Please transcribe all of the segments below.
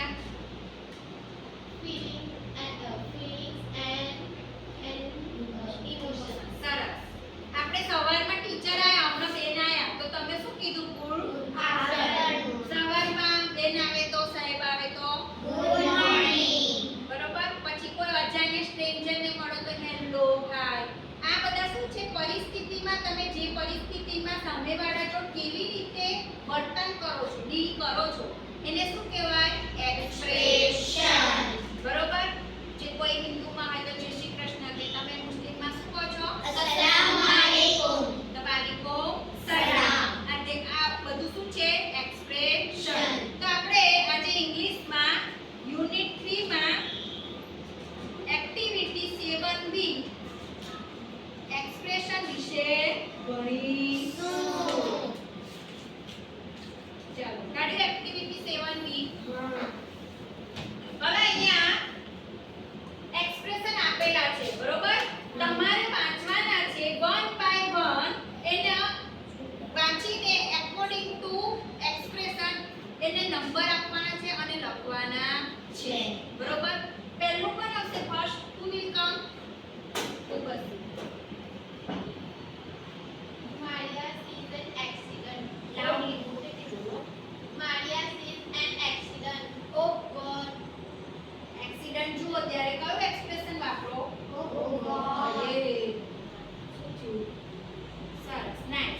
બેટા feelings and emotions. સરસ. આપણે સવારમાં ટીચર આયા, હમણાં બેન આયા, તો તમે શું કીધું? Good Afternoon. સવારમાં બેન આવે તો સાહેબ આવે તો Good morning. બરોબર. પછી કોઈ અજાણ્યા સ્ટ્રેન્જરને મળો તો હેલો હાય. આ બધા શું છે? પરિસ્થિતિમાં તમે જે પરિસ્થિતિમાં સામેવાળા જો કેવી રીતે વર્તન કરો છો, ડીલ કરો છો, એને શું કહેવાય? એક્સપ્રેશન. બરોબર. જે કોઈ હિન્દુમાં હોય તો જય શ્રી કૃષ્ણ કે, તમે મુસ્લિમમાં શું કહો છો? Assalamualaikum. તવાલીકો સલામ. આ બધું શું છે? એક્સપ્રેશન. તો આપણે આજે ઇંગ્લિશમાં યુનિટ 3 માં એક્ટિવિટી 7B એક્સપ્રેશન વિશે ભણીશું. ચાલો કાઢી એક્ટિવિટી 7B. હવે અહીંયા એક્સપ્રેશન આપેલા છે, બરોબર? તમારે વાંચવાના છે વન બાય વન, એને વાંચીને એકોર્ડિંગ ટુ એક્સપ્રેશન એને નંબર આપવાના છે અને લખવાના છે, બરોબર? પહેલું કોણ આવશે? ફર્સ્ટ ટુ વિલ કમ ઉપર. Maria sees an accident. Loudly Maria sees an accident. Oh God. Accident જુઓ ત્યારે કયું એક્સપ્રેશન વાપરો? Oh God. એ શું થયું? સરસ, નાઈસ.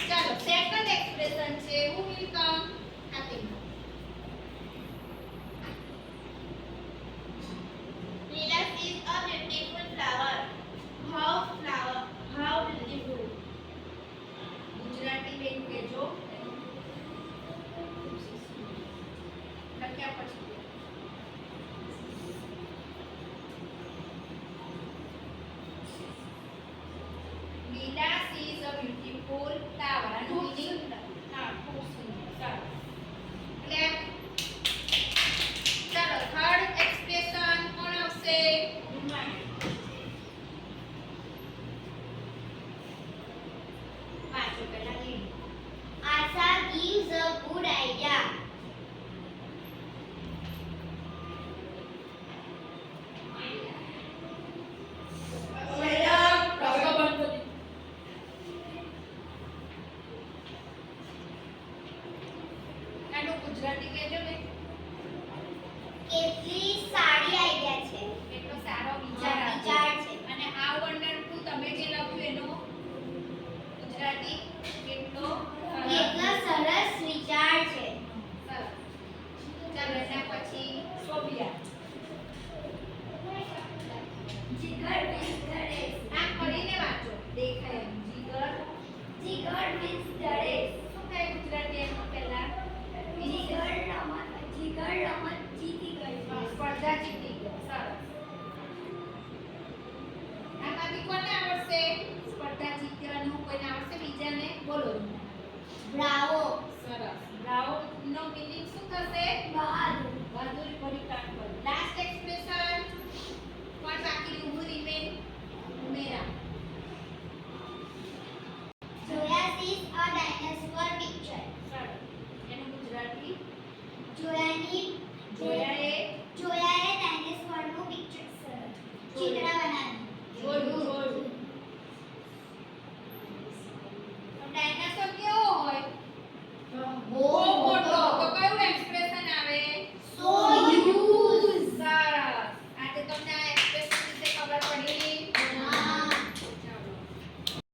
ચાલો સેકન્ડ એક્સપ્રેશન છે who will come? આપી. Leela sees a beautiful flower. How beautiful. Gujarati બેન કહેજો. લખ્યા પછી લીલા sees a beautiful flower. આનું meaning હા, ખૂબ સુંદર. સરસ. એટલે ચાલો થર્ડ એક્સપ્રેશન કોણ આવશે? વાંચો પહેલા લીલી. Asa gives a good idea. આનું ગુજરાતી કહેજો ને. કેટલી